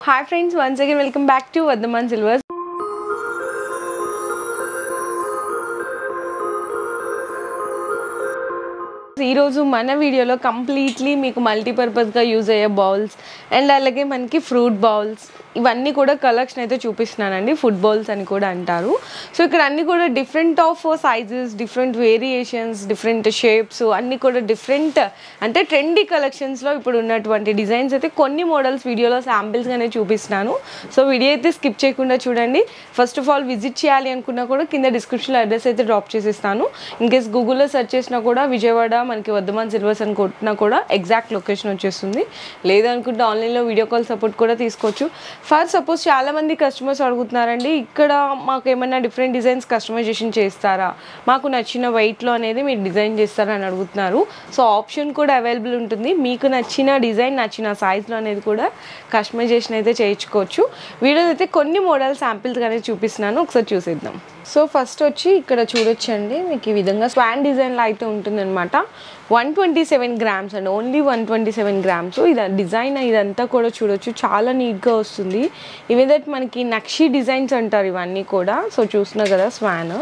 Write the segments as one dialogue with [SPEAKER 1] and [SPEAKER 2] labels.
[SPEAKER 1] Hi friends, once again welcome back to Vardhaman Silvers. ఈ రోజు మన వీడియోలో కంప్లీట్లీ మీకు మల్టీపర్పస్ గా యూజ్ అయ్యే బౌల్స్ అండ్ అలాగే మనకి ఫ్రూట్ బౌల్స్ ఇవన్నీ కూడా కలెక్షన్ అయితే చూపిస్తున్నానండి. ఫుడ్ బౌల్స్ అని కూడా అంటారు. సో ఇక్కడ అన్ని కూడా different of sizes, different variations, different shapes అన్ని కూడా డిఫరెంట్ అంటే ట్రెండీ కలెక్షన్స్ లో ఇప్పుడు ఉన్నటువంటి డిజైన్స్ అయితే కొన్ని మోడల్స్ వీడియోలో శాంపిల్స్ గానే చూపిస్తున్నాను. సో వీడియో అయితే స్కిప్ చేయకుండా చూడండి. ఫస్ట్ ఆఫ్ ఆల్ విజిట్ చేయాలి అనుకున్నా కూడా కింద డిస్క్రిప్షన్ లో అడ్రస్ అయితే డ్రాప్ చేసిస్తాను. ఇన్ కేస్ గూగుల్లో సెర్చ్ చేసినా కూడా విజయవాడ మనకి వర్ధమాన్ సిల్వర్స్ అని కొట్టినా కూడా ఎగ్జాక్ట్ లొకేషన్ వచ్చేస్తుంది. లేదనుకుంటే ఆన్లైన్లో వీడియో కాల్ సపోర్ట్ కూడా తీసుకోవచ్చు. ఫర్ సపోజ్ చాలామంది కస్టమర్స్ అడుగుతున్నారండి, ఇక్కడ మాకు ఏమైనా డిఫరెంట్ డిజైన్స్ కస్టమైజేషన్ చేస్తారా, మాకు నచ్చిన వెయిట్లో అనేది మీరు డిజైన్ చేస్తారా అని అడుగుతున్నారు. సో ఆప్షన్ కూడా అవైలబుల్ ఉంటుంది. మీకు నచ్చిన డిజైన్ నచ్చిన సైజ్లో అనేది కూడా కస్టమైజేషన్ అయితే చేయించుకోవచ్చు. వీడియోలో అయితే కొన్ని మోడల్ శాంపిల్స్ అనేది చూపిస్తున్నాను, ఒకసారి చూసేద్దాం. సో ఫస్ట్ వచ్చి ఇక్కడ చూడొచ్చండి, మీకు ఈ విధంగా స్వాన్ డిజైన్లో అయితే ఉంటుందన్నమాట. 127 గ్రామ్స్ అండి, ఓన్లీ 127 గ్రామ్స్. ఇది డిజైన్ ఇదంతా కూడా చూడొచ్చు, చాలా నీట్గా వస్తుంది. ఇవి దట్ మనకి నక్షి డిజైన్స్ అంటారు ఇవన్నీ కూడా. సో చూస్తున్నా కదా స్వాన్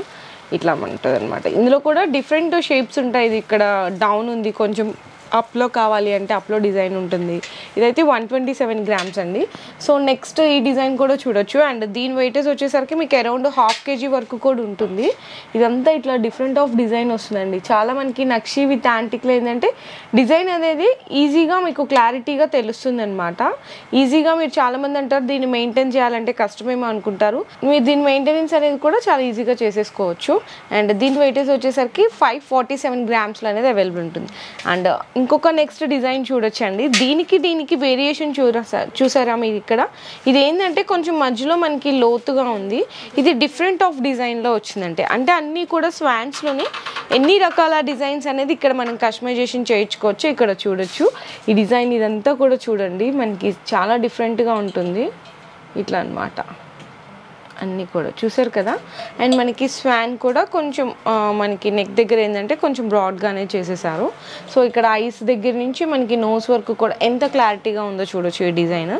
[SPEAKER 1] ఇట్లా ఉంటుంది అనమాట. ఇందులో కూడా డిఫరెంట్ షేప్స్ ఉంటాయి. ఇది ఇక్కడ డౌన్ ఉంది, కొంచెం అప్లో కావాలి అంటే అప్లో డిజైన్ ఉంటుంది. ఇదైతే 127 గ్రామ్స్ అండి. సో నెక్స్ట్ ఈ డిజైన్ కూడా చూడొచ్చు. అండ్ దీని వెయిటేజ్ వచ్చేసరికి మీకు అరౌండ్ 1/2 kg వరకు కూడా ఉంటుంది. ఇదంతా ఇట్లా డిఫరెంట్ ఆఫ్ డిజైన్ వస్తుందండి. చాలా మనకి నక్షి విత్ యాంటిక్లో ఏంటంటే డిజైన్ అనేది ఈజీగా మీకు క్లారిటీగా తెలుస్తుంది అనమాట. ఈజీగా మీరు చాలామంది అంటారు దీన్ని మెయింటైన్ చేయాలంటే కష్టమేమో అనుకుంటారు. మీరు దీని మెయింటెనెన్స్ అనేది కూడా చాలా ఈజీగా చేసేసుకోవచ్చు. అండ్ దీని వెయిటేజ్ వచ్చేసరికి 547 గ్రామ్స్లో అనేది అవైలబుల్ ఉంటుంది. అండ్ ఇంకొక నెక్స్ట్ డిజైన్ చూడొచ్చండి. దీనికి వేరియేషన్ చూసారా మీరు ఇక్కడ. ఇది ఏంటంటే కొంచెం మధ్యలో మనకి లోతుగా ఉంది. ఇది డిఫరెంట్ ఆఫ్ డిజైన్లో వచ్చిందంటే అంటే అన్నీ కూడా స్వాన్స్లోని ఎన్ని రకాల డిజైన్స్ అనేది ఇక్కడ మనం కస్టమైజేషన్ చేయించుకోవచ్చు. ఇక్కడ చూడొచ్చు ఈ డిజైన్ ఇదంతా కూడా చూడండి, మనకి చాలా డిఫరెంట్గా ఉంటుంది ఇట్లా అన్నమాట. అన్నీ కూడా చూసారు కదా. అండ్ మనకి స్వాన్ కూడా కొంచెం మనకి నెక్ దగ్గర ఏంటంటే కొంచెం బ్రాడ్గానే చేసేసారు. సో ఇక్కడ ఐస్ దగ్గర నుంచి మనకి నోస్ వరకు కూడా ఎంత క్లారిటీగా ఉందో చూడొచ్చు ఈ డిజైన్.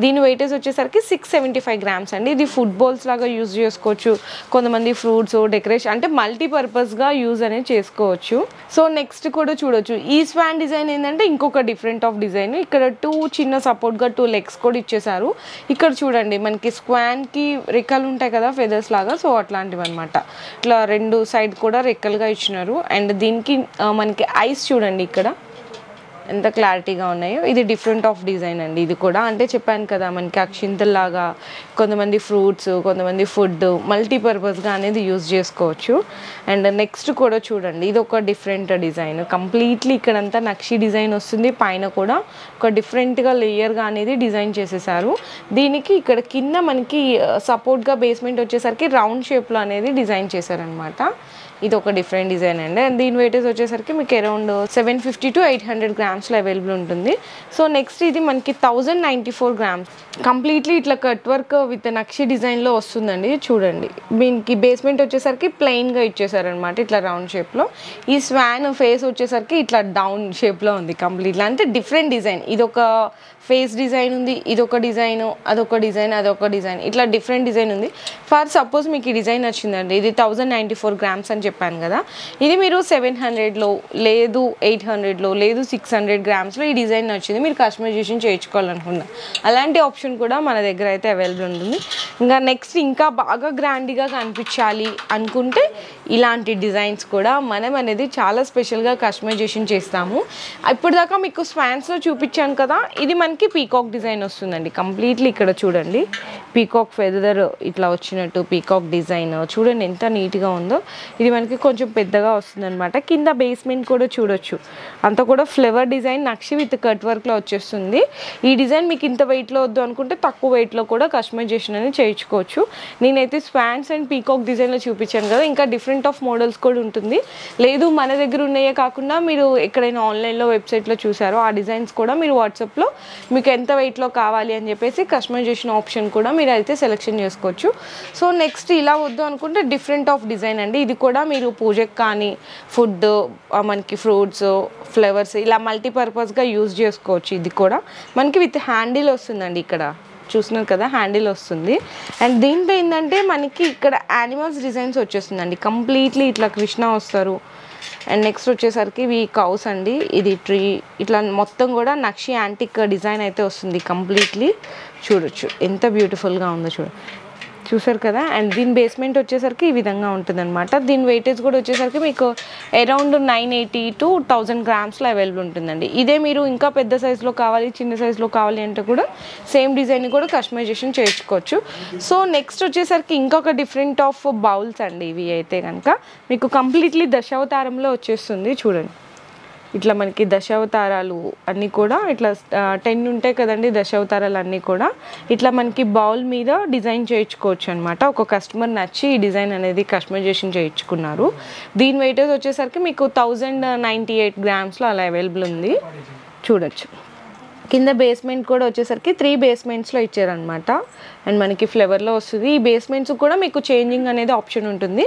[SPEAKER 1] దీని వెయిటేజ్ వచ్చేసరికి 675 గ్రామ్స్ అండి. ఇది ఫుడ్ బౌల్స్ లాగా యూజ్ చేసుకోవచ్చు. కొంతమంది ఫ్రూట్స్ డెకరేషన్ అంటే మల్టీపర్పస్గా యూజ్ అనేది చేసుకోవచ్చు. సో నెక్స్ట్ కూడా చూడొచ్చు. ఈ స్వాన్ డిజైన్ ఏంటంటే ఇంకొక డిఫరెంట్ ఆఫ్ డిజైన్. ఇక్కడ 2 చిన్న సపోర్ట్గా 2 లెగ్స్ కూడా ఇచ్చేసారు. ఇక్కడ చూడండి మనకి స్క్వాన్కి రెక్కలు ఉంటాయి కదా ఫెదర్స్ లాగా, సో అట్లాంటివి అనమాట. ఇట్లా 2 సైడ్ కూడా రెక్కలుగా ఇచ్చినారు. అండ్ దీనికి మనకి ఐస్ చూడండి ఇక్కడ ఎంత క్లారిటీగా ఉన్నాయో. ఇది డిఫరెంట్ ఆఫ్ డిజైన్ అండి. ఇది కూడా అంటే చెప్పాను కదా మనకి అక్షింతల్లాగా కొంతమంది ఫ్రూట్స్, కొంతమంది ఫుడ్ మల్టీపర్పస్గా అనేది యూజ్ చేసుకోవచ్చు. అండ్ నెక్స్ట్ కూడా చూడండి, ఇది ఒక డిఫరెంట్ డిజైన్. కంప్లీట్లీ ఇక్కడంతా నక్షి డిజైన్ వస్తుంది. పైన కూడా ఒక డిఫరెంట్గా లేయర్గా అనేది డిజైన్ చేసేసారు. దీనికి ఇక్కడ కింద మనకి సపోర్ట్గా బేస్మెంట్ వచ్చేసరికి రౌండ్ షేప్లో అనేది డిజైన్ చేశారనమాట. ఇది ఒక డిఫరెంట్ డిజైన్ అండి. అండ్ దీని వెయిటేజ్ వచ్చేసరికి మీకు అరౌండ్ 750 to 800 గ్రామ్స్లో అవైలబుల్ ఉంటుంది. సో నెక్స్ట్ ఇది మనకి 1094 గ్రామ్స్. కంప్లీట్లీ ఇట్లా కట్ వర్క్ విత్ నక్షి డిజైన్లో వస్తుందండి. చూడండి దీనికి బేస్మెంట్ వచ్చేసరికి ప్లెయిన్గా ఇచ్చేసారనమాట ఇట్లా రౌండ్ షేప్లో. ఈ స్వాన్ ఫేస్ వచ్చేసరికి ఇట్లా డౌన్ షేప్లో ఉంది కంప్లీట్లీ. అంటే డిఫరెంట్ డిజైన్. ఇదొక ఫేస్ డిజైన్ ఉంది, ఇదొక డిజైన్, అదొక డిజైన్, అదొక డిజైన్, ఇట్లా డిఫరెంట్ డిజైన్ ఉంది. ఫర్ సపోజ్ మీకు ఈ డిజైన్ వచ్చిందండి, ఇది 1094 గ్రామ్స్ అని చెప్పాను కదా. ఇది మీరు 700లో లేదు 800లో లేదు 600 గ్రామ్స్లో ఈ డిజైన్ వచ్చింది, మీరు కస్టమైజేషన్ చేయించుకోవాలనుకున్నారు. అలాంటి ఆప్షన్ కూడా మన దగ్గర అయితే అవైలబుల్ ఉంటుంది. ఇంకా నెక్స్ట్ ఇంకా బాగా గ్రాండ్గా కనిపించాలి అనుకుంటే ఇలాంటి డిజైన్స్ కూడా మనం అనేది చాలా స్పెషల్గా కస్టమైజేషన్ చేస్తాము. ఇప్పుడు దాకా మీకు స్వాన్స్లో చూపించాను కదా, ఇది మనకి పీకాక్ డిజైన్ వస్తుందండి. కంప్లీట్లీ ఇక్కడ చూడండి పీకాక్ ఫెదర్ ఇట్లా వచ్చినట్టు పీకాక్ డిజైన్ చూడండి ఎంత నీట్గా ఉందో. ఇది మనకి కొంచెం పెద్దగా వస్తుంది అనమాట. కింద బేస్మెంట్ కూడా చూడొచ్చు, అంతా కూడా flower design nakshi with cut వర్క్లో వచ్చేస్తుంది. ఈ డిజైన్ మీకు ఇంత వెయిట్లో వద్దు అనుకుంటే తక్కువ వెయిట్లో కూడా కస్టమైజేషన్ అనేది చేయించుకోవచ్చు. నేనైతే స్వాన్స్ అండ్ పీకాక్ డిజైన్లో చూపించాను కదా, ఇంకా డిఫరెంట్ ఆఫ్ మోడల్స్ కూడా ఉంటుంది. లేదు మన దగ్గర ఉన్నాయే కాకుండా మీరు ఎక్కడైనా ఆన్లైన్లో వెబ్సైట్లో చూసారో ఆ డిజైన్స్ కూడా మీరు వాట్సాప్లో మీకు ఎంత వెయిట్లో కావాలి అని చెప్పేసి కస్టమైజేషన్ ఆప్షన్ కూడా మీరు అయితే సెలెక్షన్ చేసుకోవచ్చు. సో నెక్స్ట్ ఇలా వద్దు అనుకుంటే డిఫరెంట్ ఆఫ్ డిజైన్ అండి. ఇది కూడా మీరు పూజకి కానీ ఫుడ్ మనకి ఫ్రూట్స్ ఫ్లేవర్స్ ఇలా మల్టీపర్పస్గా యూజ్ చేసుకోవచ్చు. ఇది కూడా మనకి విత్ హ్యాండిల్ వస్తుందండి ఇక్కడ. చూస్తున్నారు కదా హ్యాండిల్ వస్తుంది. అండ్ దీంట్లో ఏంటంటే మనకి ఇక్కడ యానిమల్స్ డిజైన్స్ వచ్చేస్తుందండి. కంప్లీట్లీ ఇట్లా కృష్ణ వస్తారు. అండ్ నెక్స్ట్ వచ్చేసరికి ఇవి కౌస్ అండి. ఇది ట్రీ ఇట్లా మొత్తం కూడా నక్షి యాంటిక్ డిజైన్ అయితే వస్తుంది కంప్లీట్లీ. చూడొచ్చు ఎంత బ్యూటిఫుల్గా ఉందో చూసారు కదా. అండ్ దీని బేస్మెంట్ వచ్చేసరికి ఈ విధంగా ఉంటుంది అనమాట. దీని వెయిటేజ్ కూడా వచ్చేసరికి మీకు అరౌండ్ 980 to 1000 grams అవైలబుల్ ఉంటుందండి. ఇదే మీరు ఇంకా పెద్ద సైజులో కావాలి, చిన్న సైజులో కావాలి అంటే కూడా సేమ్ డిజైన్ కూడా కస్టమైజేషన్ చేయించుకోవచ్చు. సో నెక్స్ట్ వచ్చేసరికి ఇంకొక డిఫరెంట్ ఆఫ్ బౌల్స్ అండి. ఇవి అయితే కనుక మీకు కంప్లీట్లీ దశావతారంలో వచ్చేస్తుంది. చూడండి ఇట్లా మనకి దశావతారాలు అన్నీ కూడా ఇట్లా 10 ఉంటాయి కదండి దశావతారాలు అన్నీ కూడా ఇట్లా మనకి బౌల్ మీద డిజైన్ చేయించుకోవచ్చు అనమాట. ఒక కస్టమర్ నచ్చి ఈ డిజైన్ అనేది కస్టమైజేషన్ చేయించుకున్నారు. దీని వెయిటేజ్ వచ్చేసరికి మీకు 1098 grams అలా అవైలబుల్ ఉంది. చూడొచ్చు కింద బేస్మెంట్ కూడా వచ్చేసరికి 3 basements ఇచ్చారనమాట. అండ్ మనకి ఫ్లేవర్లో వస్తుంది. ఈ బేస్మెంట్స్ కూడా మీకు చేంజింగ్ అనేది ఆప్షన్ ఉంటుంది.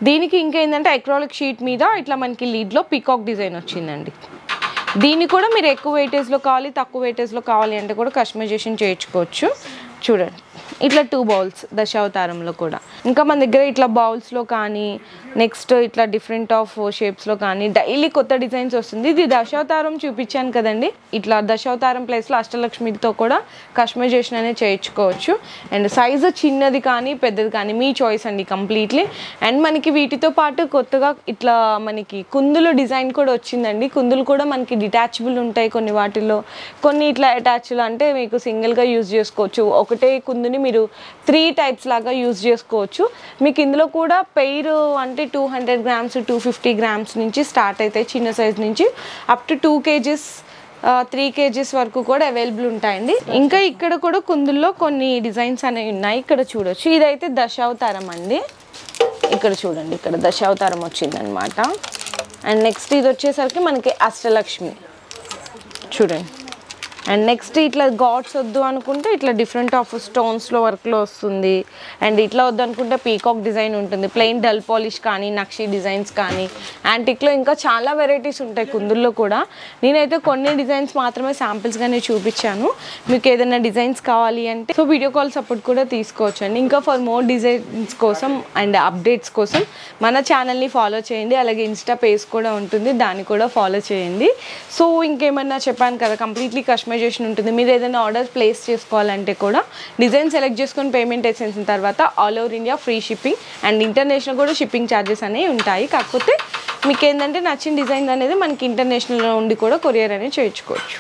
[SPEAKER 1] దీనికి ఇంకేంటంటే అక్రాలిక్ షీట్ మీద ఇట్లా మనకి లీడ్లో పీకాక్ డిజైన్ వచ్చిందండి. దీన్ని కూడా మీరు ఎక్కువ వెయిటేజ్లో కావాలి, తక్కువ వెయిటేజ్లో కావాలి అంటే కూడా కస్టమైజేషన్ చేయించుకోవచ్చు. చూడండి ఇట్లా 2 బౌల్స్ దశావతారంలో కూడా. ఇంకా మన దగ్గర ఇట్లా బౌల్స్లో కానీ నెక్స్ట్ ఇట్లా డిఫరెంట్ ఆఫ్ షేప్స్లో కానీ డైలీ కొత్త డిజైన్స్ వస్తుంది. ఇది దశావతారం చూపించాను కదండి. ఇట్లా దశావతారం ప్లేస్లో అష్టలక్ష్మితో కూడా కస్టమైజేషన్ అనేది చేయించుకోవచ్చు. అండ్ సైజు చిన్నది కానీ పెద్దది కానీ మీ చాయిస్ అండి కంప్లీట్లీ. అండ్ మనకి వీటితో పాటు కొత్తగా ఇట్లా మనకి కుందులు డిజైన్ కూడా వచ్చిందండి. కుందులు కూడా మనకి డిటాచబుల్ ఉంటాయి కొన్ని వాటిల్లో, కొన్ని ఇట్లా అటాచ్లు అంటే మీకు సింగిల్గా యూజ్ చేసుకోవచ్చు. ఒకటే కుందుని మీరు 3 types లాగా యూజ్ చేసుకోవచ్చు. మీకు ఇందులో కూడా పెయిర్ అంటే 200 grams 250 grams నుంచి స్టార్ట్ అవుతాయి చిన్న సైజ్ నుంచి అప్ టు 2 kgs 3 kgs వరకు కూడా అవైలబుల్ ఉంటాయండి. ఇంకా ఇక్కడ కూడా కుందుల్లో కొన్ని డిజైన్స్ అనేవి ఉన్నాయి. ఇక్కడ చూడొచ్చు ఇదైతే దశావతారం అండి. ఇక్కడ చూడండి ఇక్కడ దశావతారం వచ్చిందనమాట. అండ్ నెక్స్ట్ ఇది వచ్చేసరికి మనకి అష్టలక్ష్మి చూడండి. అండ్ నెక్స్ట్ ఇట్లా గాడ్స్ వద్దు అనుకుంటే ఇట్లా డిఫరెంట్ ఆఫ్ స్టోన్స్లో వర్క్లో వస్తుంది. అండ్ ఇట్లా వద్దు అనుకుంటే పీకాక్ డిజైన్ ఉంటుంది. ప్లెయిన్ డల్ పాలిష్ కానీ నక్షి డిజైన్స్ కానీ యాంటిక్లో ఇంకా చాలా వెరైటీస్ ఉంటాయి కుందుల్లో కూడా. నేనైతే కొన్ని డిజైన్స్ మాత్రమే శాంపిల్స్గానే చూపించాను. మీకు ఏదైనా డిజైన్స్ కావాలి అంటే సో వీడియో కాల్ సపోర్ట్ కూడా తీసుకోవచ్చు అండి. ఇంకా ఫర్ మోర్ డిజైన్స్ కోసం అండ్ అప్డేట్స్ కోసం మన ఛానల్ని ఫాలో చేయండి. అలాగే ఇన్స్టా పేజ్ కూడా ఉంటుంది, దాన్ని కూడా ఫాలో చేయండి. సో ఇంకేమన్నా చెప్పాను కదా కంప్లీట్లీ కస్టమైజేషన్ ఉంటుంది. మీరు ఏదైనా ఆర్డర్ ప్లేస్ చేసుకోవాలంటే కూడా డిజైన్ సెలెక్ట్ చేసుకొని పేమెంట్ వేసేసిన తర్వాత all over India free shipping and international కూడా షిప్పింగ్ ఛార్జెస్ అనేవి ఉంటాయి. కాకపోతే మీకు ఏంటంటే నచ్చిన డిజైన్ అనేది మనకి ఇంటర్నేషనల్లో ఉండి కూడా కొరియర్ అనేది చేయించుకోవచ్చు.